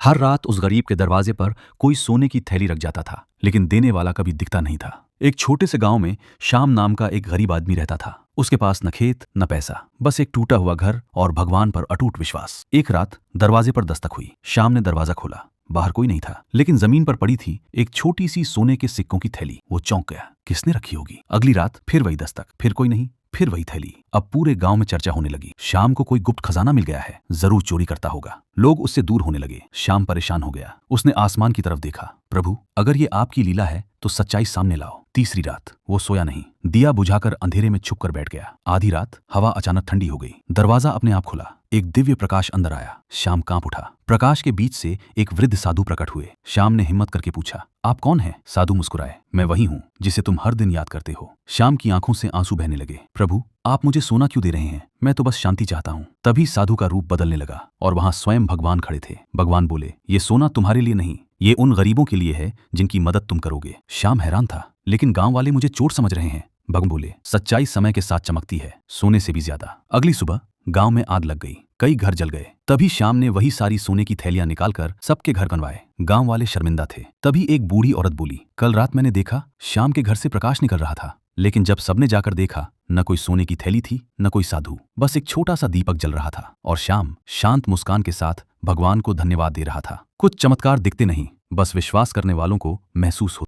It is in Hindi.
हर रात उस गरीब के दरवाजे पर कोई सोने की थैली रख जाता था, लेकिन देने वाला कभी दिखता नहीं था। एक छोटे से गांव में श्याम नाम का एक गरीब आदमी रहता था। उसके पास न खेत न पैसा, बस एक टूटा हुआ घर और भगवान पर अटूट विश्वास। एक रात दरवाजे पर दस्तक हुई। श्याम ने दरवाजा खोला। बाहर कोई नहीं था, लेकिन जमीन पर पड़ी थी एक छोटी सी सोने के सिक्कों की थैली। वो चौंक गया। किसने रखी होगी? अगली रात फिर वही दस्तक, फिर कोई नहीं, फिर वही थैली। अब पूरे गांव में चर्चा होने लगी। श्याम को कोई गुप्त खजाना मिल गया है, जरूर चोरी करता होगा। लोग उससे दूर होने लगे। श्याम परेशान हो गया। उसने आसमान की तरफ देखा। प्रभु, अगर ये आपकी लीला है तो सच्चाई सामने लाओ। तीसरी रात वो सोया नहीं। दिया बुझाकर अंधेरे में छुप कर बैठ गया। आधी रात हवा अचानक ठंडी हो गई। दरवाजा अपने आप खुला। एक दिव्य प्रकाश अंदर आया। श्याम कांप उठा। प्रकाश के बीच से एक वृद्ध साधु प्रकट हुए। श्याम ने हिम्मत करके पूछा, आप कौन हैं? साधु मुस्कुराए, मैं वही हूँ जिसे तुम हर दिन याद करते हो। श्याम की आंखों से आंसू बहने लगे। प्रभु, आप मुझे सोना क्यों दे रहे हैं? मैं तो बस शांति चाहता हूँ। तभी साधु का रूप बदलने लगा और वहां स्वयं भगवान खड़े थे। भगवान बोले, ये सोना तुम्हारे लिए नहीं, ये उन गरीबों के लिए है जिनकी मदद तुम करोगे। श्याम हैरान था, लेकिन गांव वाले मुझे चोर समझ रहे हैं। भगवान बोले, सच्चाई समय के साथ चमकती है, सोने से भी ज्यादा। अगली सुबह गांव में आग लग गई। कई घर जल गए। तभी श्याम ने वही सारी सोने की थैलियां निकालकर सबके घर बनवाए। गांव वाले शर्मिंदा थे। तभी एक बूढ़ी औरत बोली, कल रात मैंने देखा श्याम के घर से प्रकाश निकल रहा था, लेकिन जब सबने जाकर देखा न कोई सोने की थैली थी न कोई साधु, बस एक छोटा सा दीपक जल रहा था और श्याम शांत मुस्कान के साथ भगवान को धन्यवाद दे रहा था। कुछ चमत्कार दिखते नहीं, बस विश्वास करने वालों को महसूस होता।